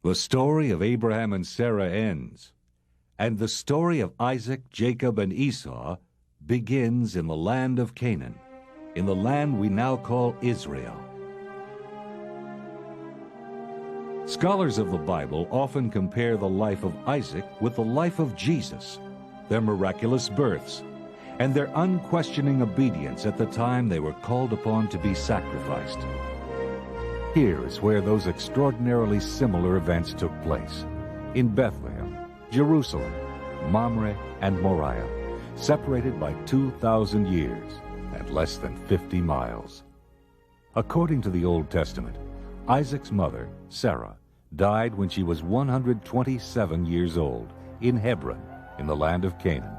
The story of Abraham and Sarah ends, and the story of Isaac, Jacob, and Esau begins in the land of Canaan, in the land we now call Israel. Scholars of the Bible often compare the life of Isaac with the life of Jesus, their miraculous births, and their unquestioning obedience at the time they were called upon to be sacrificed. Here is where those extraordinarily similar events took place, in Bethlehem, Jerusalem, Mamre, and Moriah, separated by 2,000 years and less than 50 miles. According to the Old Testament, Isaac's mother, Sarah, died when she was 127 years old in Hebron, in the land of Canaan.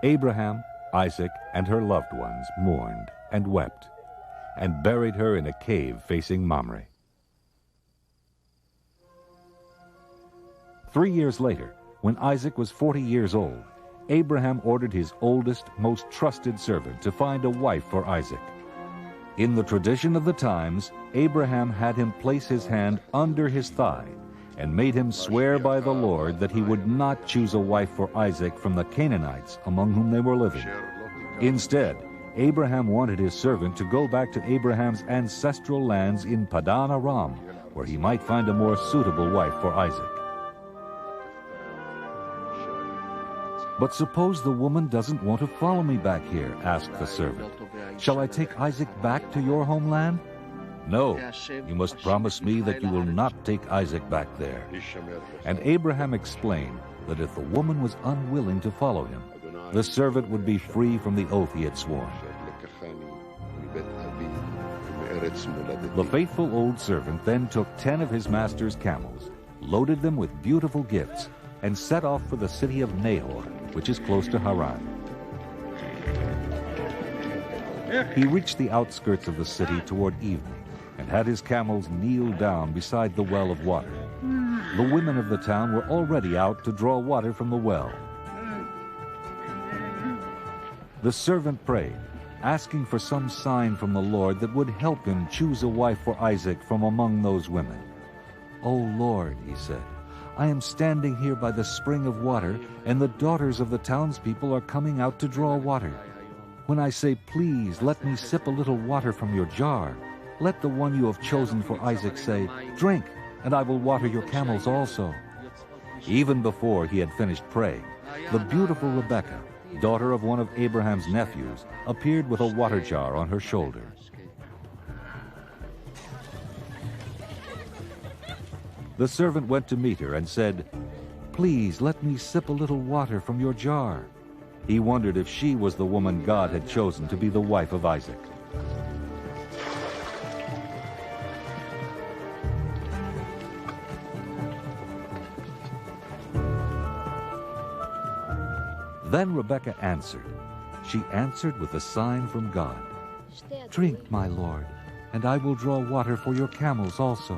Abraham, Isaac, and her loved ones mourned and wept, and buried her in a cave facing Mamre. 3 years later, when Isaac was 40 years old, Abraham ordered his oldest, most trusted servant to find a wife for Isaac. In the tradition of the times, Abraham had him place his hand under his thigh and made him swear by the Lord that he would not choose a wife for Isaac from the Canaanites among whom they were living. Instead, Abraham wanted his servant to go back to Abraham's ancestral lands in Padan Aram, where he might find a more suitable wife for Isaac. "But suppose the woman doesn't want to follow me back here," asked the servant. "Shall I take Isaac back to your homeland?" "No, you must promise me that you will not take Isaac back there." And Abraham explained that if the woman was unwilling to follow him, the servant would be free from the oath he had sworn. The faithful old servant then took 10 of his master's camels, loaded them with beautiful gifts, and set off for the city of Nahor, which is close to Haran. He reached the outskirts of the city toward evening and had his camels kneel down beside the well of water. The women of the town were already out to draw water from the well. The servant prayed, asking for some sign from the Lord that would help him choose a wife for Isaac from among those women. "O Lord," he said, "I am standing here by the spring of water, and the daughters of the townspeople are coming out to draw water. When I say, 'Please, let me sip a little water from your jar,' let the one you have chosen for Isaac say, 'Drink, and I will water your camels also.'" Even before he had finished praying, the beautiful Rebekah, daughter of one of Abraham's nephews, appeared with a water jar on her shoulder. The servant went to meet her and said, "Please let me sip a little water from your jar." He wondered if she was the woman God had chosen to be the wife of Isaac. Then Rebekah answered. She answered with a sign from God. "Drink, my lord, and I will draw water for your camels also."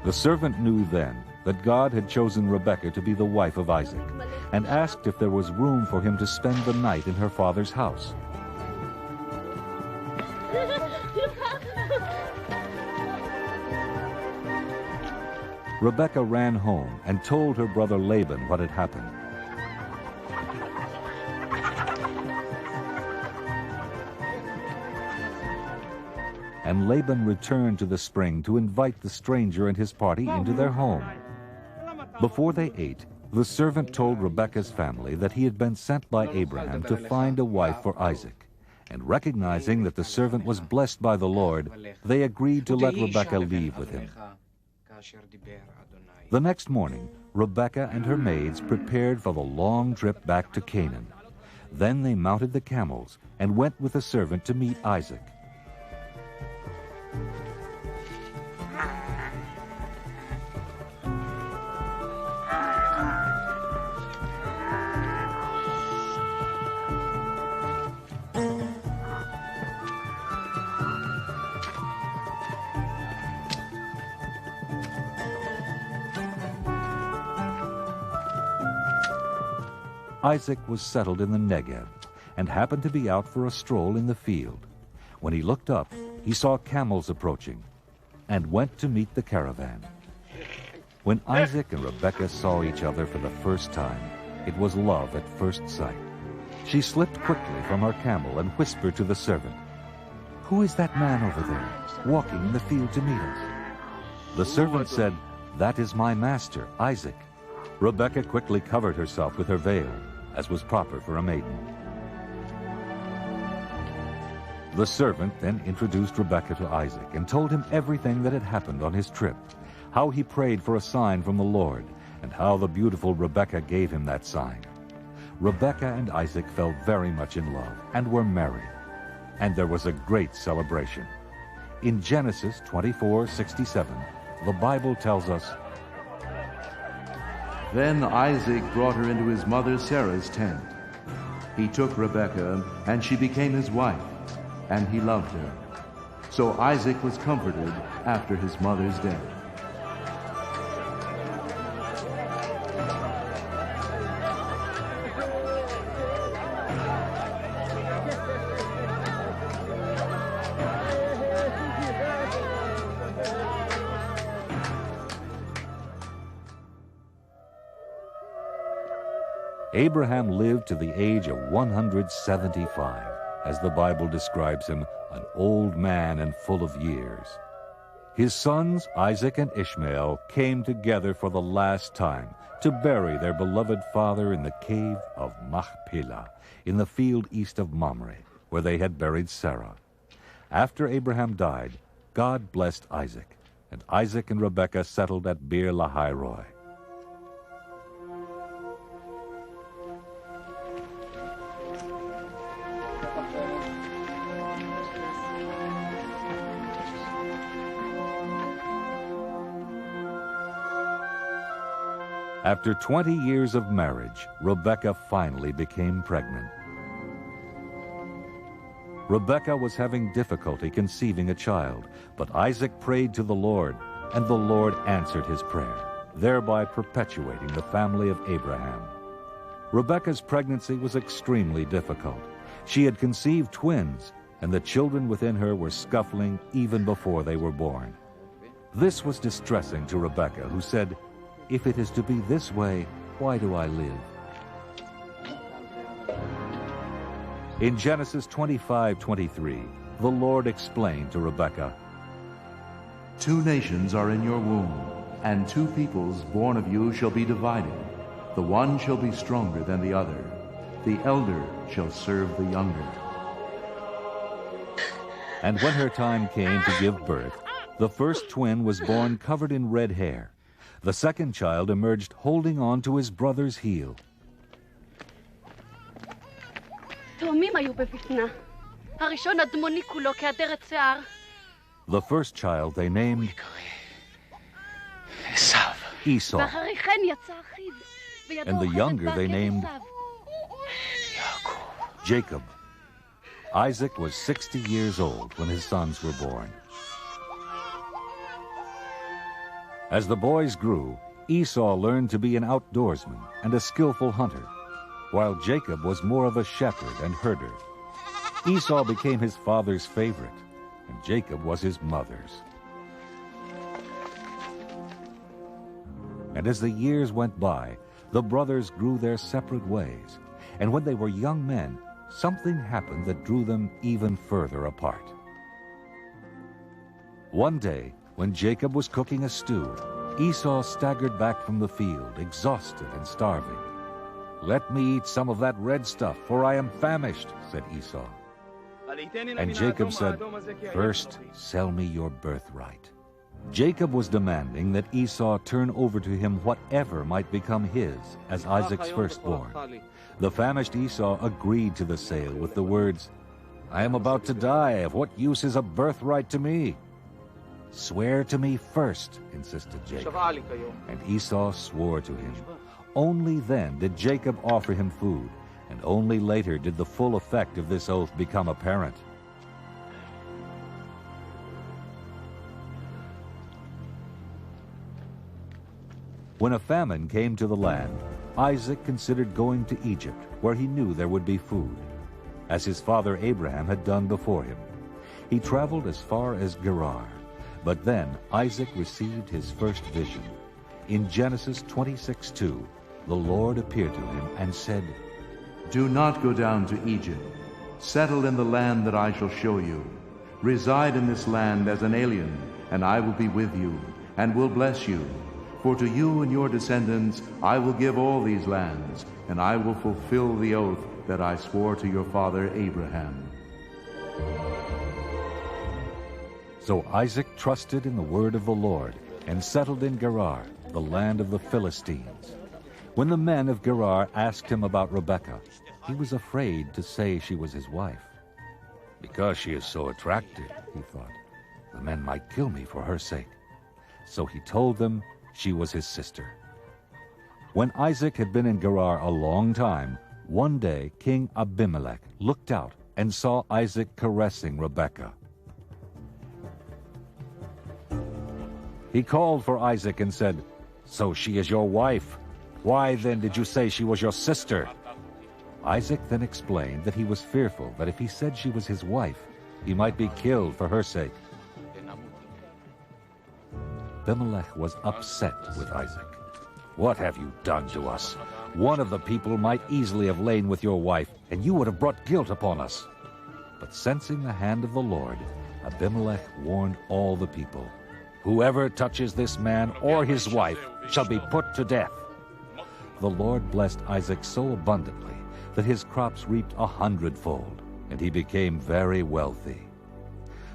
The servant knew then that God had chosen Rebekah to be the wife of Isaac, and asked if there was room for him to spend the night in her father's house. Rebekah ran home and told her brother Laban what had happened. And Laban returned to the spring to invite the stranger and his party into their home. Before they ate, the servant told Rebekah's family that he had been sent by Abraham to find a wife for Isaac. And recognizing that the servant was blessed by the Lord, they agreed to let Rebekah leave with him. The next morning, Rebekah and her maids prepared for the long trip back to Canaan. Then they mounted the camels and went with the servant to meet Isaac. Isaac was settled in the Negev and happened to be out for a stroll in the field. When he looked up, he saw camels approaching and went to meet the caravan. When Isaac and Rebekah saw each other for the first time, it was love at first sight. She slipped quickly from her camel and whispered to the servant, "Who is that man over there, walking in the field to meet us?" The servant said, "That is my master, Isaac." Rebekah quickly covered herself with her veil, as was proper for a maiden. The servant then introduced Rebekah to Isaac and told him everything that had happened on his trip, how he prayed for a sign from the Lord, and how the beautiful Rebekah gave him that sign. Rebekah and Isaac fell very much in love and were married, and there was a great celebration. In Genesis 24:67, the Bible tells us, Then Isaac brought her into his mother Sarah's tent. He took Rebekah, and she became his wife, and he loved her. So Isaac was comforted after his mother's death. Abraham lived to the age of 175, as the Bible describes him, an old man and full of years. His sons, Isaac and Ishmael, came together for the last time to bury their beloved father in the cave of Machpelah, in the field east of Mamre, where they had buried Sarah. After Abraham died, God blessed Isaac, and Isaac and Rebekah settled at Beer Lahai Roi. After 20 years of marriage, Rebekah finally became pregnant. Rebekah was having difficulty conceiving a child, but Isaac prayed to the Lord, and the Lord answered his prayer, thereby perpetuating the family of Abraham. Rebekah's pregnancy was extremely difficult. She had conceived twins, and the children within her were scuffling even before they were born. This was distressing to Rebekah, who said, "If it is to be this way, why do I live?" In Genesis 25:23, the Lord explained to Rebekah, "Two nations are in your womb, and two peoples born of you shall be divided. The one shall be stronger than the other. The elder shall serve the younger." And when her time came to give birth, the first twin was born covered in red hair. The second child emerged holding on to his brother's heel. The first child they named Esau, and the younger they named Jacob. Isaac was 60 years old when his sons were born. As the boys grew, Esau learned to be an outdoorsman and a skillful hunter, while Jacob was more of a shepherd and herder. Esau became his father's favorite, and Jacob was his mother's. And as the years went by, the brothers grew their separate ways, and when they were young men, something happened that drew them even further apart. One day, when Jacob was cooking a stew, Esau staggered back from the field, exhausted and starving. "Let me eat some of that red stuff, for I am famished," said Esau. And Jacob said, "First, sell me your birthright." Jacob was demanding that Esau turn over to him whatever might become his as Isaac's firstborn. The famished Esau agreed to the sale with the words, "I am about to die. Of what use is a birthright to me?" "Swear to me first," insisted Jacob. And Esau swore to him. Only then did Jacob offer him food, and only later did the full effect of this oath become apparent. When a famine came to the land, Isaac considered going to Egypt, where he knew there would be food, as his father Abraham had done before him. He traveled as far as Gerar. But then Isaac received his first vision. In Genesis 26:2, the Lord appeared to him and said, Do not go down to Egypt. Settle in the land that I shall show you. Reside in this land as an alien, and I will be with you, and will bless you. For to you and your descendants I will give all these lands, and I will fulfill the oath that I swore to your father Abraham. So Isaac trusted in the word of the Lord and settled in Gerar, the land of the Philistines. When the men of Gerar asked him about Rebekah, he was afraid to say she was his wife. Because she is so attractive, he thought, the men might kill me for her sake. So he told them she was his sister. When Isaac had been in Gerar a long time, one day King Abimelech looked out and saw Isaac caressing Rebekah. He called for Isaac and said, So she is your wife. Why then did you say she was your sister? Isaac then explained that he was fearful that if he said she was his wife, he might be killed for her sake. Abimelech was upset with Isaac. What have you done to us? One of the people might easily have lain with your wife, and you would have brought guilt upon us. But sensing the hand of the Lord, Abimelech warned all the people, Whoever touches this man or his wife shall be put to death. The Lord blessed Isaac so abundantly that his crops reaped 100-fold, and he became very wealthy.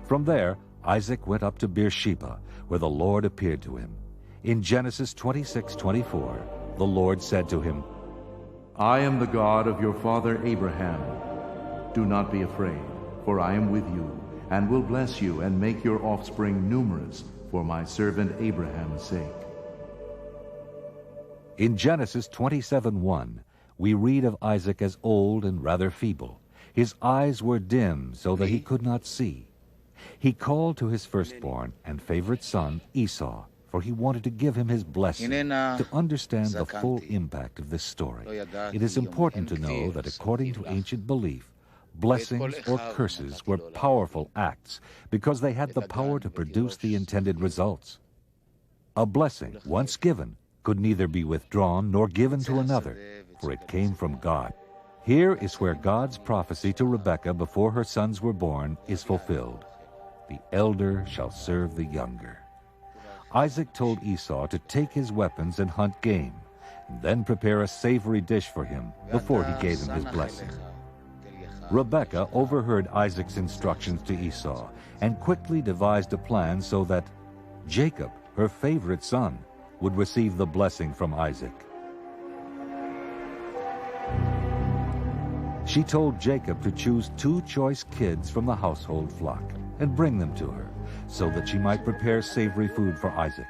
From there, Isaac went up to Beersheba, where the Lord appeared to him. In Genesis 26:24, the Lord said to him, I am the God of your father Abraham. Do not be afraid, for I am with you, and will bless you and make your offspring numerous for my servant Abraham's sake. In Genesis 27:1, we read of Isaac as old and rather feeble. His eyes were dim so that he could not see. He called to his firstborn and favorite son, Esau, for he wanted to give him his blessing. To understand the full impact of this story, it is important to know that according to ancient belief, blessings or curses were powerful acts because they had the power to produce the intended results. A blessing, once given, could neither be withdrawn nor given to another, for it came from God. Here is where God's prophecy to Rebekah before her sons were born is fulfilled. The elder shall serve the younger. Isaac told Esau to take his weapons and hunt game, and then prepare a savory dish for him before he gave him his blessing. Rebekah overheard Isaac's instructions to Esau and quickly devised a plan so that Jacob, her favorite son, would receive the blessing from Isaac. She told Jacob to choose 2 choice kids from the household flock and bring them to her, so that she might prepare savory food for Isaac.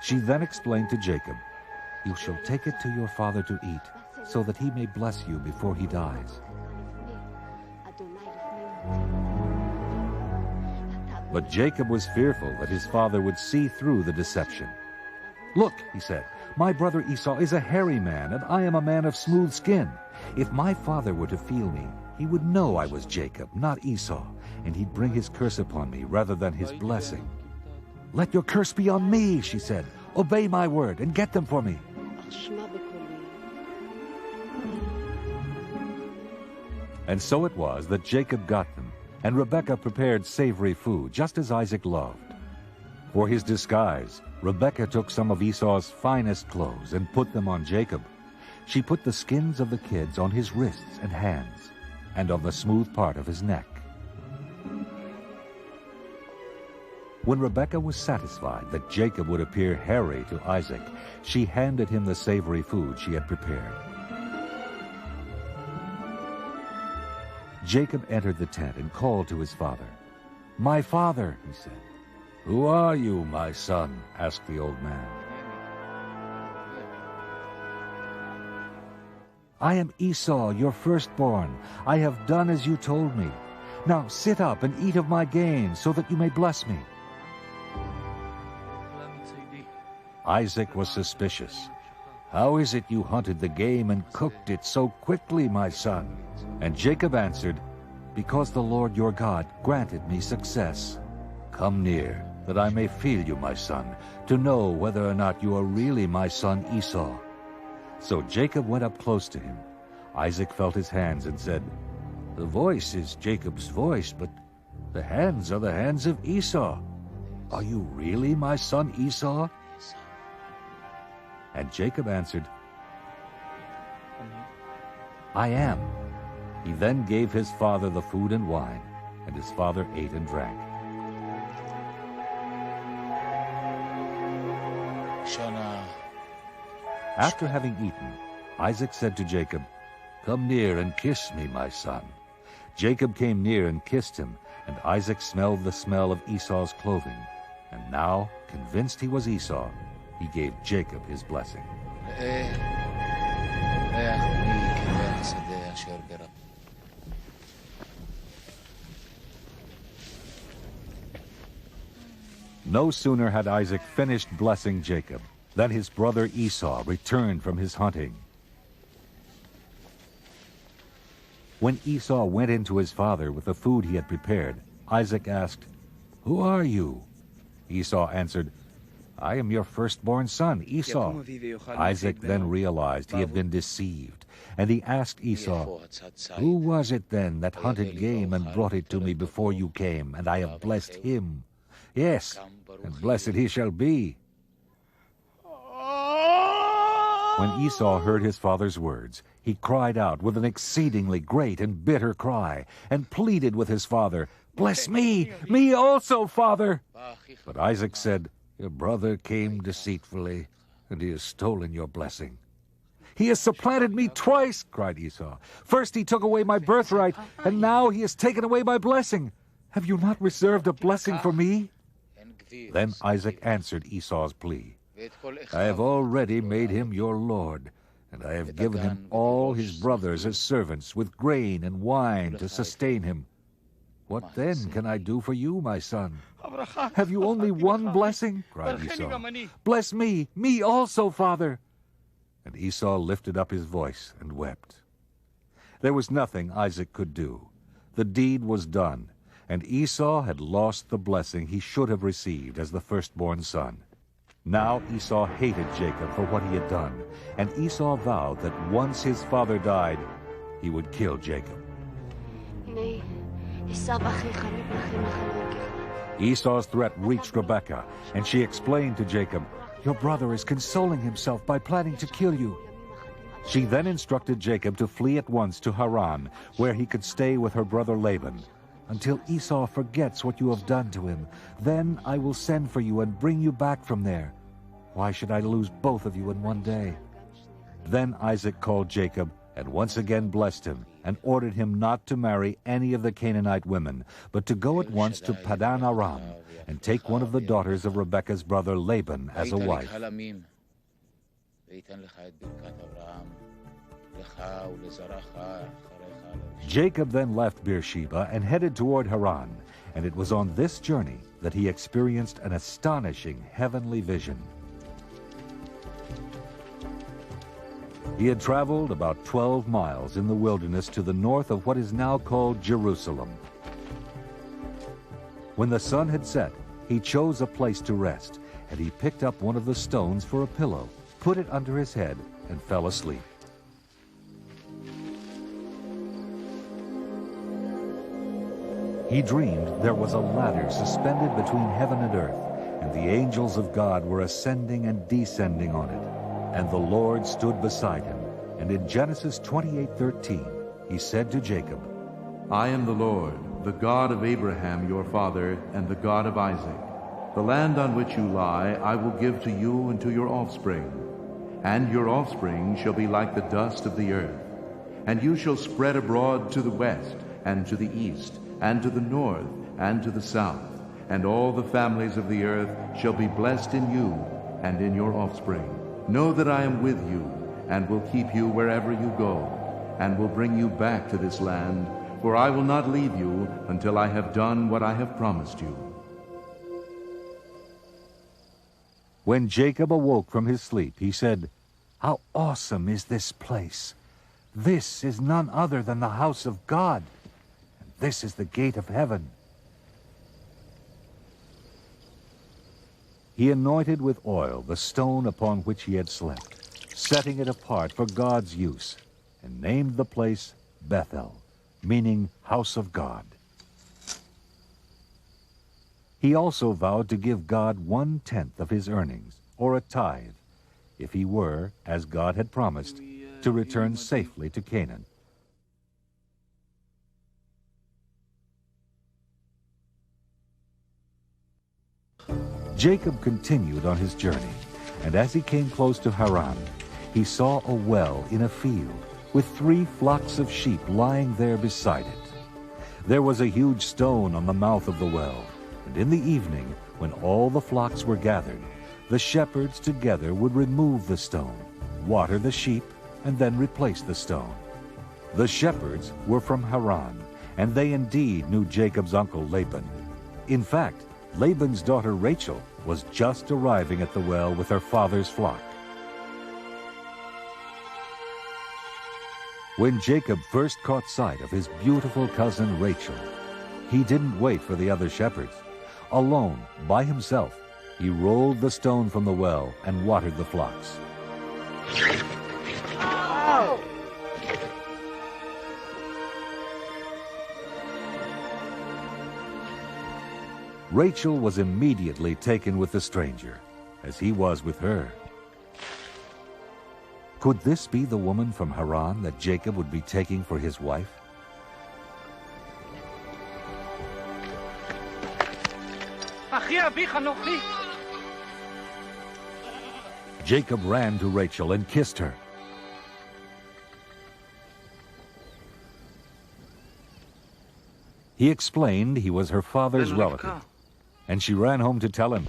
She then explained to Jacob, You shall take it to your father to eat, so that he may bless you before he dies. But Jacob was fearful that his father would see through the deception. Look, he said, my brother Esau is a hairy man, and I am a man of smooth skin. If my father were to feel me, he would know I was Jacob, not Esau, and he'd bring his curse upon me rather than his blessing. Let your curse be on me, she said. Obey my word and get them for me. And so it was that Jacob got them, and Rebekah prepared savory food, just as Isaac loved. For his disguise, Rebekah took some of Esau's finest clothes and put them on Jacob. She put the skins of the kids on his wrists and hands, and on the smooth part of his neck. When Rebekah was satisfied that Jacob would appear hairy to Isaac, she handed him the savory food she had prepared. Jacob entered the tent and called to his father. My father, he said. Who are you, my son? Asked the old man. I am Esau, your firstborn. I have done as you told me. Now sit up and eat of my gain, so that you may bless me. Isaac was suspicious. How is it you hunted the game and cooked it so quickly, my son? And Jacob answered, Because the Lord your God granted me success. Come near, that I may feel you, my son, to know whether or not you are really my son Esau." So Jacob went up close to him. Isaac felt his hands and said, "The voice is Jacob's voice, but the hands are the hands of Esau. Are you really my son Esau?" And Jacob answered, "I am." He then gave his father the food and wine, and his father ate and drank. After having eaten, Isaac said to Jacob, "Come near and kiss me, my son." Jacob came near and kissed him, and Isaac smelled the smell of Esau's clothing. And now, convinced he was Esau, he gave Jacob his blessing. No sooner had Isaac finished blessing Jacob than his brother Esau returned from his hunting. When Esau went in to his father with the food he had prepared, Isaac asked, "Who are you?" Esau answered, "I am your firstborn son, Esau." Isaac then realized he had been deceived, and he asked Esau, "Who was it then that hunted game and brought it to me before you came, and I have blessed him? Yes, and blessed he shall be." When Esau heard his father's words, he cried out with an exceedingly great and bitter cry, and pleaded with his father, "Bless me, me also, father." But Isaac said, "Your brother came deceitfully, and he has stolen your blessing." "He has supplanted me twice," cried Esau. "First he took away my birthright, and now he has taken away my blessing. Have you not reserved a blessing for me?" Then Isaac answered Esau's plea, "I have already made him your lord, and I have given him all his brothers as servants, with grain and wine to sustain him. What then can I do for you, my son?" "Have you only one blessing?" cried Esau. "Bless me, me also, father." And Esau lifted up his voice and wept. There was nothing Isaac could do. The deed was done, and Esau had lost the blessing he should have received as the firstborn son. Now Esau hated Jacob for what he had done, and Esau vowed that once his father died, he would kill Jacob. Esau's threat reached Rebekah, and she explained to Jacob, "Your brother is consoling himself by planning to kill you." She then instructed Jacob to flee at once to Haran, where he could stay with her brother Laban. "Until Esau forgets what you have done to him, then I will send for you and bring you back from there. Why should I lose both of you in one day?" Then Isaac called Jacob and once again blessed him, and ordered him not to marry any of the Canaanite women, but to go at once to Padan Aram and take one of the daughters of Rebekah's brother Laban as a wife. Jacob then left Beersheba and headed toward Haran, and it was on this journey that he experienced an astonishing heavenly vision. He had traveled about 12 miles in the wilderness to the north of what is now called Jerusalem. When the sun had set, he chose a place to rest, and he picked up one of the stones for a pillow, put it under his head, and fell asleep. He dreamed there was a ladder suspended between heaven and earth, and the angels of God were ascending and descending on it. And the Lord stood beside him. And in Genesis 28:13, he said to Jacob, "I am the Lord, the God of Abraham your father, and the God of Isaac. The land on which you lie I will give to you and to your offspring. And your offspring shall be like the dust of the earth. And you shall spread abroad to the west, and to the east, and to the north, and to the south. And all the families of the earth shall be blessed in you and in your offspring. Know that I am with you, and will keep you wherever you go, and will bring you back to this land, for I will not leave you until I have done what I have promised you." When Jacob awoke from his sleep, he said, "How awesome is this place! This is none other than the house of God, and this is the gate of heaven." he anointed with oil the stone upon which he had slept, setting it apart for God's use, and named the place Bethel, meaning house of God. He also vowed to give God 1/10 of his earnings, or a tithe, if he were, as God had promised, to return safely to Canaan. Jacob continued on his journey, and as he came close to Haran, he saw a well in a field, with 3 flocks of sheep lying there beside it. There was a huge stone on the mouth of the well, and in the evening, when all the flocks were gathered, the shepherds together would remove the stone, water the sheep, and then replace the stone. The shepherds were from Haran, and they indeed knew Jacob's uncle Laban. In fact, Laban's daughter Rachel was just arriving at the well with her father's flock. When Jacob first caught sight of his beautiful cousin Rachel, he didn't wait for the other shepherds. Alone, by himself, he rolled the stone from the well and watered the flocks. Oh! Rachel was immediately taken with the stranger, as he was with her. Could this be the woman from Haran that Jacob would be taking for his wife? Jacob ran to Rachel and kissed her. He explained he was her father's relative, and she ran home to tell him.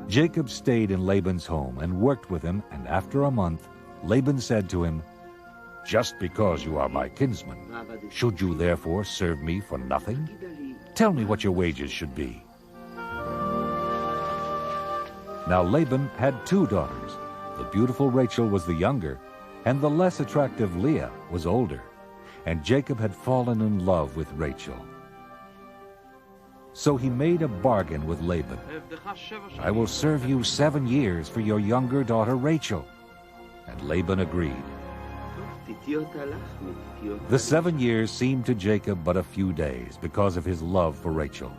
Jacob stayed in Laban's home and worked with him, and after a month, Laban said to him, "Just because you are my kinsman, should you therefore serve me for nothing? Tell me what your wages should be." Now Laban had 2 daughters. The beautiful Rachel was the younger, and the less attractive Leah was older, and Jacob had fallen in love with Rachel. So he made a bargain with Laban. "I will serve you 7 years for your younger daughter Rachel." And Laban agreed. The 7 years seemed to Jacob but a few days because of his love for Rachel.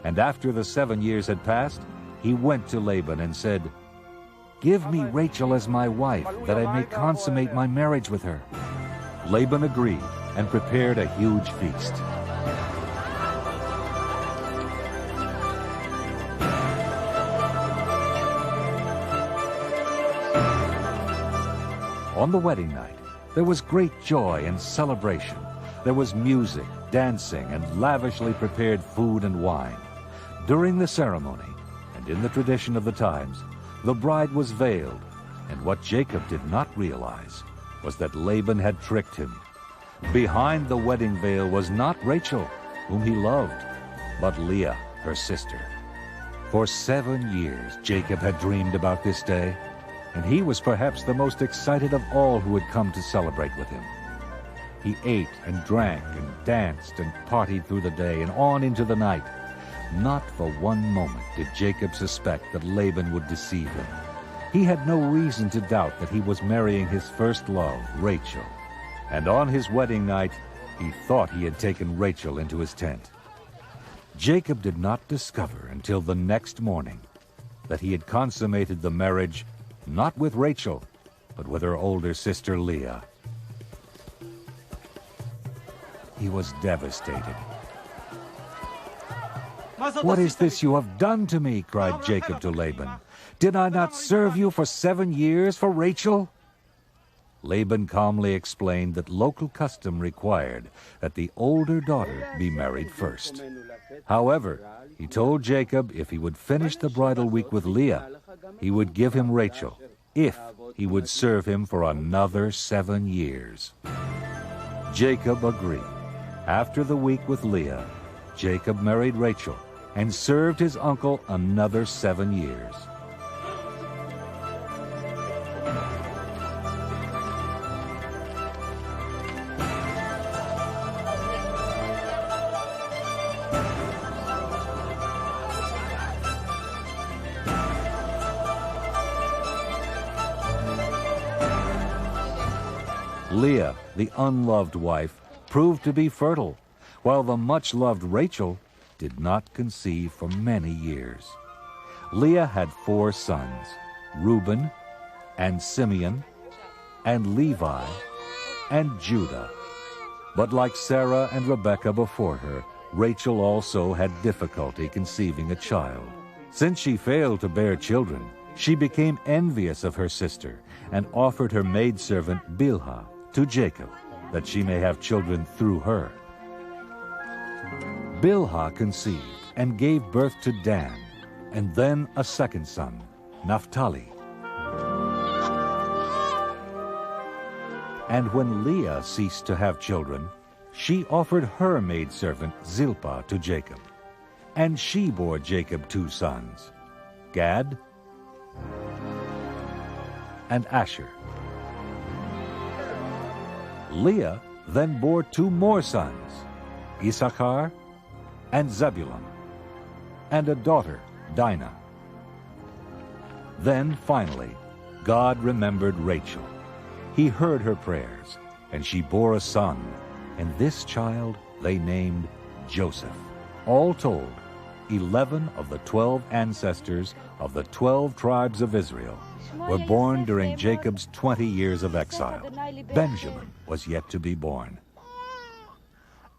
And after the 7 years had passed, he went to Laban and said, "Give me Rachel as my wife, that I may consummate my marriage with her." Laban agreed and prepared a huge feast. On the wedding night, there was great joy and celebration. There was music, dancing, and lavishly prepared food and wine. During the ceremony, and in the tradition of the times, the bride was veiled, and what Jacob did not realize was that Laban had tricked him. Behind the wedding veil was not Rachel, whom he loved, but Leah, her sister. For 7 years, Jacob had dreamed about this day, and he was perhaps the most excited of all who had come to celebrate with him. He ate and drank and danced and partied through the day and on into the night. Not for one moment did Jacob suspect that Laban would deceive him. He had no reason to doubt that he was marrying his first love, Rachel. And on his wedding night, he thought he had taken Rachel into his tent. Jacob did not discover until the next morning that he had consummated the marriage not with Rachel, but with her older sister Leah. He was devastated. "What is this you have done to me?" cried Jacob to Laban. "Did I not serve you for 7 years for Rachel?" Laban calmly explained that local custom required that the older daughter be married first. However, he told Jacob if he would finish the bridal week with Leah, he would give him Rachel, if he would serve him for another 7 years. Jacob agreed. After the week with Leah, Jacob married Rachel and served his uncle another 7 years. Leah, the unloved wife, proved to be fertile, while the much-loved Rachel did not conceive for many years. Leah had 4 sons, Reuben, and Simeon, and Levi, and Judah. But like Sarah and Rebekah before her, Rachel also had difficulty conceiving a child. Since she failed to bear children, she became envious of her sister and offered her maidservant Bilhah to Jacob, that she may have children through her. Bilhah conceived and gave birth to Dan, and then a second son, Naphtali. And when Leah ceased to have children, she offered her maidservant Zilpah to Jacob. And she bore Jacob 2 sons, Gad and Asher. Leah then bore 2 more sons, Issachar and Zebulun, and a daughter, Dinah. Then, finally, God remembered Rachel. He heard her prayers, and she bore a son, and this child they named Joseph. All told, 11 of the 12 ancestors of the 12 tribes of Israel were born during Jacob's 20 years of exile. Benjamin was yet to be born.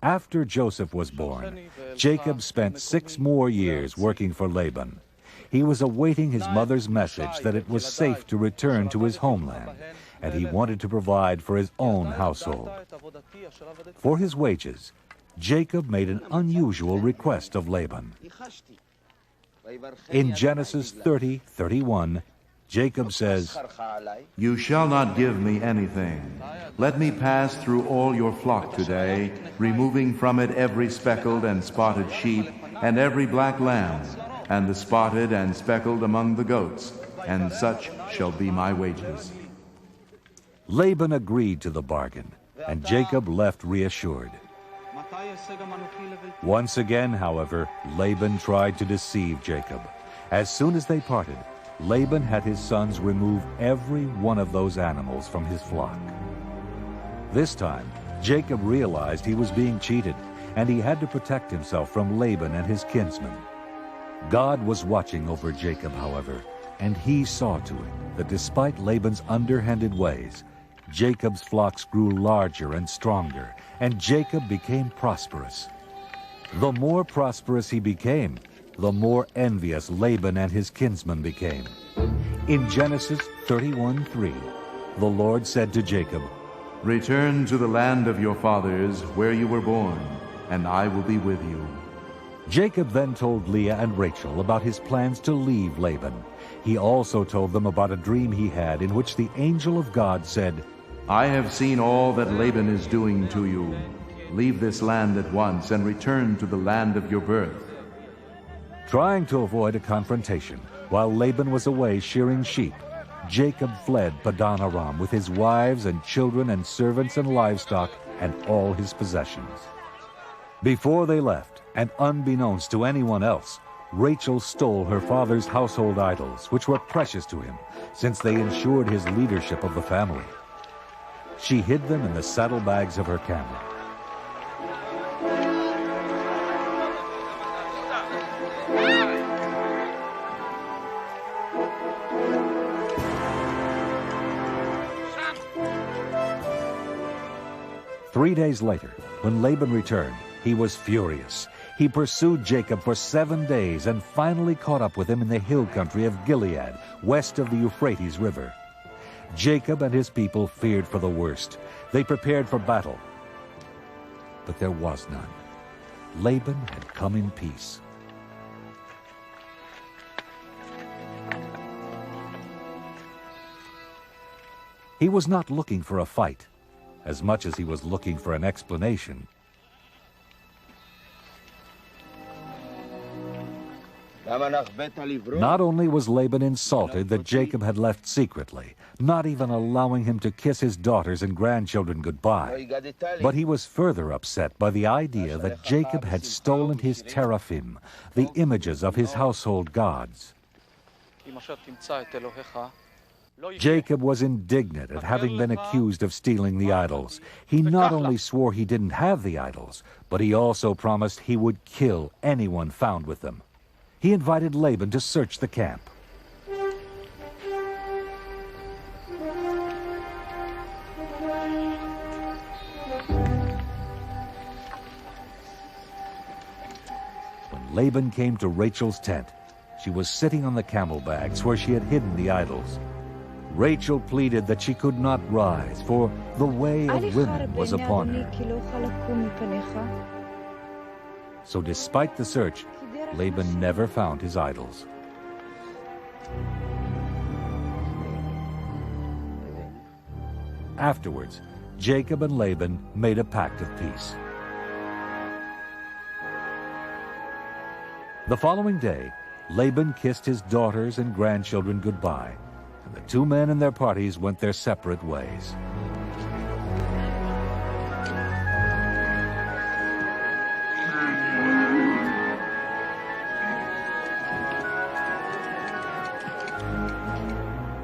After Joseph was born, Jacob spent 6 more years working for Laban. He was awaiting his mother's message that it was safe to return to his homeland, and he wanted to provide for his own household. For his wages, Jacob made an unusual request of Laban. In Genesis 30:31, Jacob says, "You shall not give me anything. Let me pass through all your flock today, removing from it every speckled and spotted sheep, and every black lamb, and the spotted and speckled among the goats, and such shall be my wages." Laban agreed to the bargain, and Jacob left reassured. Once again, however, Laban tried to deceive Jacob. As soon as they parted, Laban had his sons remove every one of those animals from his flock. This time, Jacob realized he was being cheated, and he had to protect himself from Laban and his kinsmen. God was watching over Jacob, however, and he saw to it that despite Laban's underhanded ways, Jacob's flocks grew larger and stronger, and Jacob became prosperous. The more prosperous he became, the more envious Laban and his kinsmen became. In Genesis 31:3, the Lord said to Jacob, "Return to the land of your fathers, where you were born, and I will be with you." Jacob then told Leah and Rachel about his plans to leave Laban. He also told them about a dream he had in which the angel of God said, "I have seen all that Laban is doing to you. Leave this land at once and return to the land of your birth." Trying to avoid a confrontation, while Laban was away shearing sheep, Jacob fled Padan Aram with his wives and children and servants and livestock and all his possessions. Before they left, and unbeknownst to anyone else, Rachel stole her father's household idols, which were precious to him, since they ensured his leadership of the family. She hid them in the saddlebags of her camel. Three days later, when Laban returned, he was furious. He pursued Jacob for 7 days and finally caught up with him in the hill country of Gilead, west of the Euphrates River. Jacob and his people feared for the worst. They prepared for battle. But there was none. Laban had come in peace. He was not looking for a fight. as much as he was looking for an explanation. Not only was Laban insulted that Jacob had left secretly, not even allowing him to kiss his daughters and grandchildren goodbye, but he was further upset by the idea that Jacob had stolen his teraphim, the images of his household gods. Jacob was indignant at having been accused of stealing the idols. He not only swore he didn't have the idols, but he also promised he would kill anyone found with them. He invited Laban to search the camp. When Laban came to Rachel's tent, she was sitting on the camel bags where she had hidden the idols. Rachel pleaded that she could not rise, for the way of women was upon her. So despite the search, Laban never found his idols. Afterwards, Jacob and Laban made a pact of peace. The following day, Laban kissed his daughters and grandchildren goodbye, and the two men and their parties went their separate ways.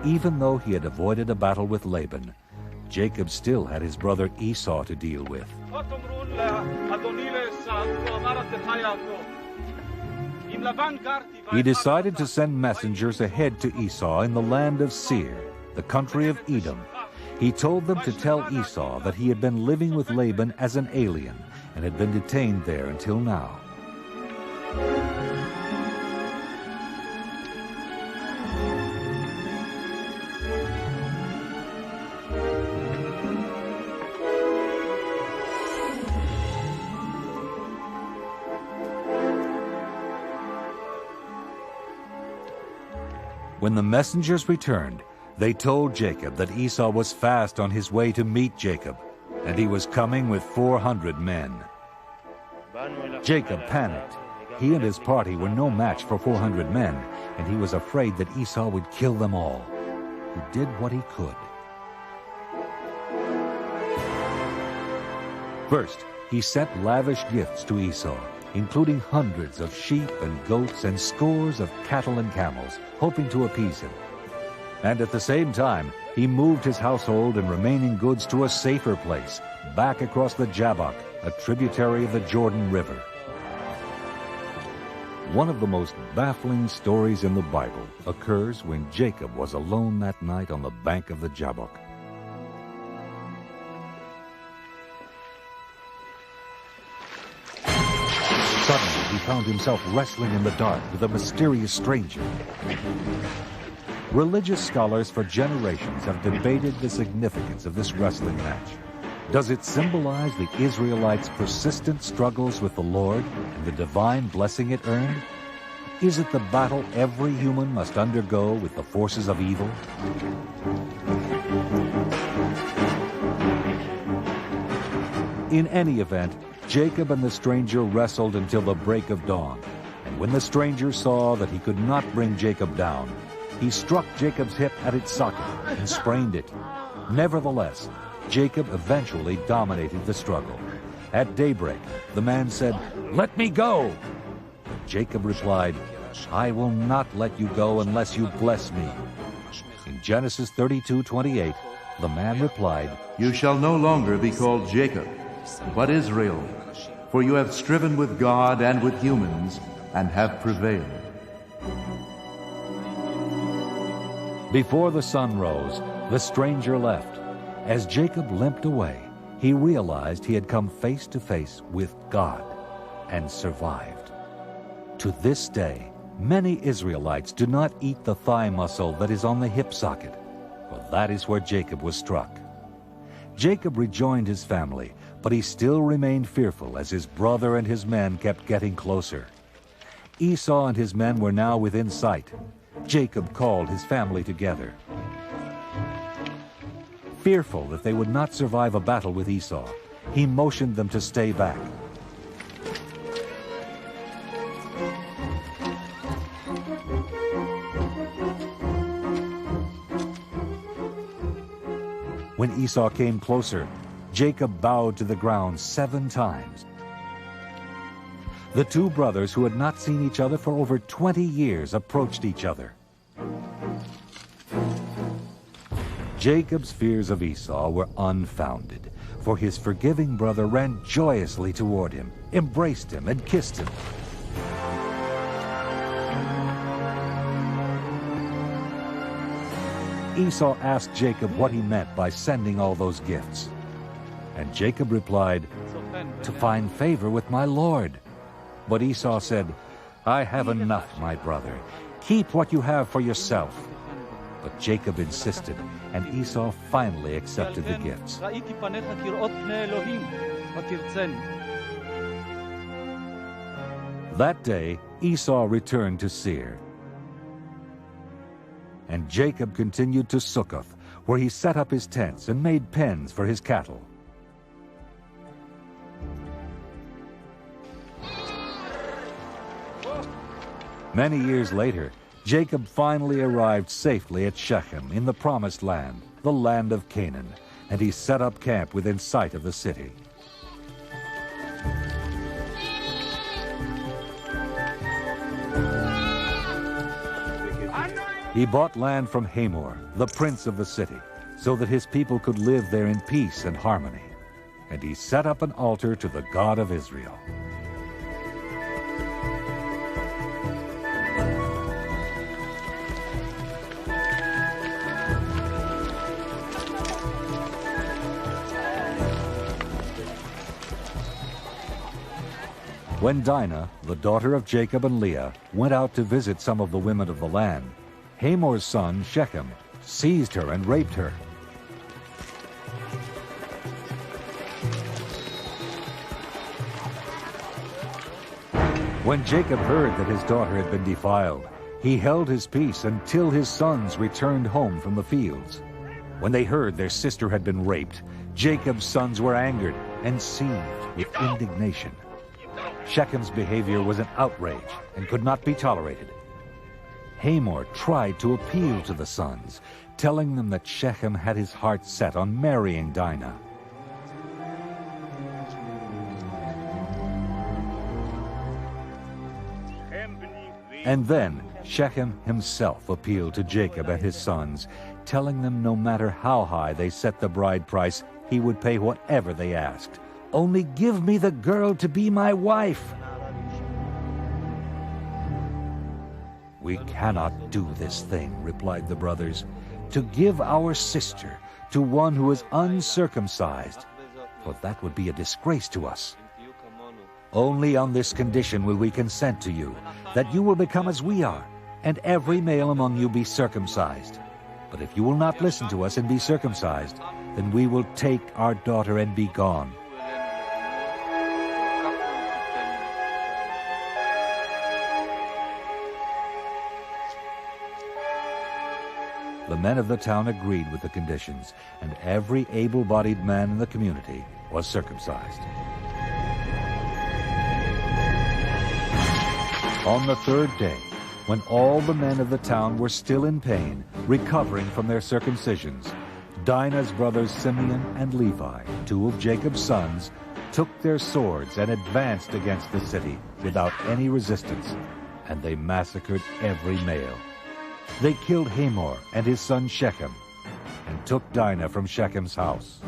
Even though he had avoided a battle with Laban, Jacob still had his brother Esau to deal with. He decided to send messengers ahead to Esau in the land of Seir, the country of Edom. He told them to tell Esau that he had been living with Laban as an alien and had been detained there until now. When the messengers returned, they told Jacob that Esau was fast on his way to meet Jacob, and he was coming with 400 men. Jacob panicked. He and his party were no match for 400 men, and he was afraid that Esau would kill them all. He did what he could. First, he sent lavish gifts to Esau, including hundreds of sheep and goats and scores of cattle and camels, hoping to appease him. And at the same time, he moved his household and remaining goods to a safer place, back across the Jabbok, a tributary of the Jordan River. One of the most baffling stories in the Bible occurs when Jacob was alone that night on the bank of the Jabbok. Suddenly, he found himself wrestling in the dark with a mysterious stranger. Religious scholars for generations have debated the significance of this wrestling match. Does it symbolize the Israelites' persistent struggles with the Lord and the divine blessing it earned? Is it the battle every human must undergo with the forces of evil? In any event, Jacob and the stranger wrestled until the break of dawn, and when the stranger saw that he could not bring Jacob down, he struck Jacob's hip at its socket and sprained it. Nevertheless, Jacob eventually dominated the struggle. At daybreak, the man said, "Let me go!" But Jacob replied, "I will not let you go unless you bless me." In Genesis 32:28, the man replied, You shall no longer be called Jacob, but Israel, for you have striven with God and with humans, and have prevailed. Before the sun rose, the stranger left. As Jacob limped away, he realized he had come face to face with God and survived. To this day, many Israelites do not eat the thigh muscle that is on the hip socket, for that is where Jacob was struck. Jacob rejoined his family, but he still remained fearful as his brother and his men kept getting closer. Esau and his men were now within sight. Jacob called his family together. Fearful that they would not survive a battle with Esau, he motioned them to stay back. When Esau came closer, Jacob bowed to the ground 7 times. The two brothers, who had not seen each other for over 20 years, approached each other. Jacob's fears of Esau were unfounded, for his forgiving brother ran joyously toward him, embraced him, and kissed him. Esau asked Jacob what he meant by sending all those gifts. And Jacob replied, "To find favor with my Lord." But Esau said, "I have enough, my brother. Keep what you have for yourself." But Jacob insisted, and Esau finally accepted the gifts. That day, Esau returned to Seir. And Jacob continued to Succoth, where he set up his tents and made pens for his cattle. Many years later, Jacob finally arrived safely at Shechem in the Promised Land, the land of Canaan, and he set up camp within sight of the city. He bought land from Hamor, the prince of the city, so that his people could live there in peace and harmony. And he set up an altar to the God of Israel. When Dinah, the daughter of Jacob and Leah, went out to visit some of the women of the land, Hamor's son, Shechem, seized her and raped her. When Jacob heard that his daughter had been defiled, he held his peace until his sons returned home from the fields. When they heard their sister had been raped, Jacob's sons were angered and seethed with indignation. Shechem's behavior was an outrage and could not be tolerated. Hamor tried to appeal to the sons, telling them that Shechem had his heart set on marrying Dinah. And then Shechem himself appealed to Jacob and his sons, telling them no matter how high they set the bride price, he would pay whatever they asked. "Only give me the girl to be my wife." "We cannot do this thing," replied the brothers, "to give our sister to one who is uncircumcised, for that would be a disgrace to us. Only on this condition will we consent to you, that you will become as we are, and every male among you be circumcised. But if you will not listen to us and be circumcised, then we will take our daughter and be gone." The men of the town agreed with the conditions, and every able-bodied man in the community was circumcised. On the 3rd day, when all the men of the town were still in pain, recovering from their circumcisions, Dinah's brothers Simeon and Levi, 2 of Jacob's sons, took their swords and advanced against the city without any resistance, and they massacred every male. They killed Hamor and his son Shechem, and took Dinah from Shechem's house.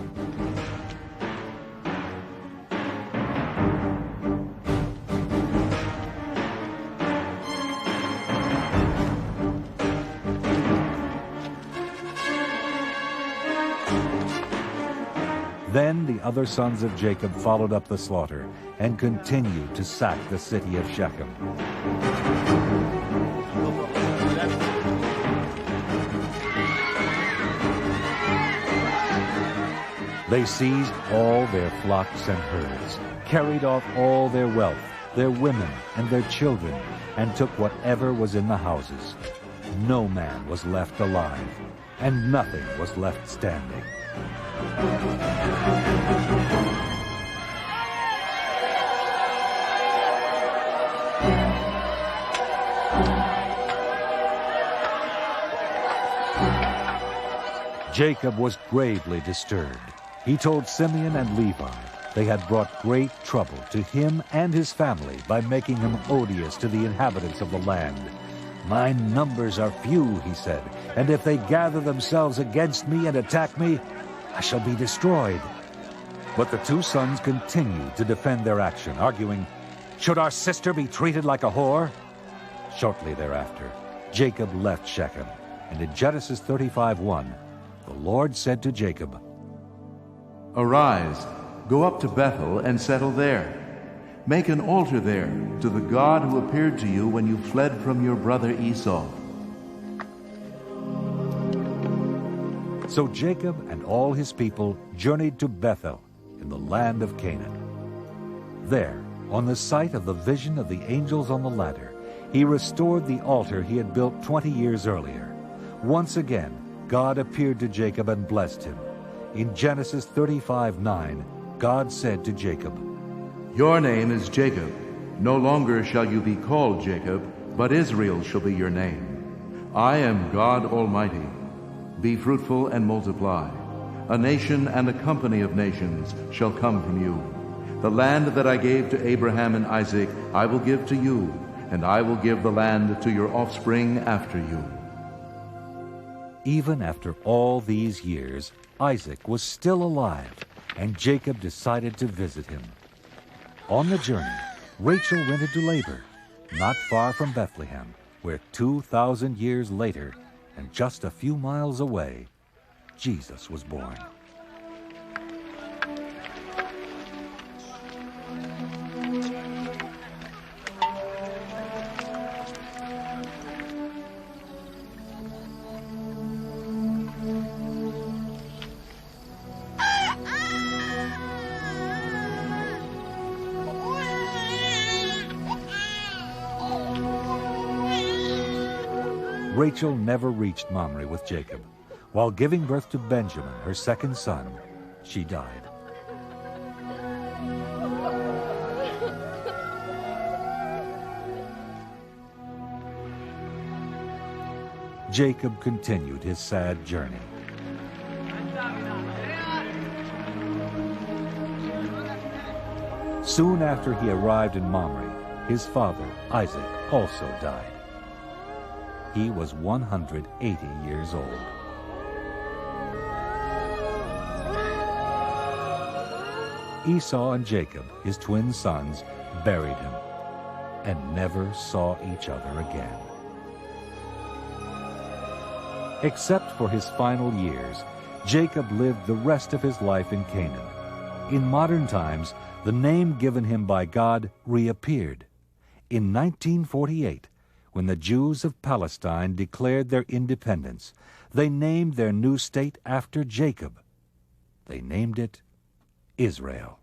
Then the other sons of Jacob followed up the slaughter and continued to sack the city of Shechem. They seized all their flocks and herds, carried off all their wealth, their women and their children, and took whatever was in the houses. No man was left alive. and nothing was left standing. Jacob was gravely disturbed. He told Simeon and Levi they had brought great trouble to him and his family by making him odious to the inhabitants of the land. "My numbers are few," he said, "and if they gather themselves against me and attack me, I shall be destroyed." But the two sons continued to defend their action, arguing, "Should our sister be treated like a whore?" Shortly thereafter, Jacob left Shechem, and in Genesis 35:1, the Lord said to Jacob, "Arise, go up to Bethel and settle there. Make an altar there to the God who appeared to you when you fled from your brother Esau." So Jacob and all his people journeyed to Bethel in the land of Canaan. There, on the site of the vision of the angels on the ladder, he restored the altar he had built 20 years earlier. Once again, God appeared to Jacob and blessed him. In Genesis 35:9, God said to Jacob, "Your name is Jacob. No longer shall you be called Jacob, but Israel shall be your name. I am God Almighty. Be fruitful and multiply. A nation and a company of nations shall come from you. The land that I gave to Abraham and Isaac I will give to you, and I will give the land to your offspring after you." Even after all these years, Isaac was still alive, and Jacob decided to visit him. On the journey, Rachel went into labor, not far from Bethlehem, where 2,000 years later, and just a few miles away, Jesus was born. Rachel never reached Mamre with Jacob. While giving birth to Benjamin, her second son, she died. Jacob continued his sad journey. Soon after he arrived in Mamre, his father, Isaac, also died. He was 180 years old. Esau and Jacob, his twin sons, buried him and never saw each other again. Except for his final years, Jacob lived the rest of his life in Canaan. In modern times, the name given him by God reappeared. In 1948, when the Jews of Palestine declared their independence, they named their new state after Jacob. They named it Israel.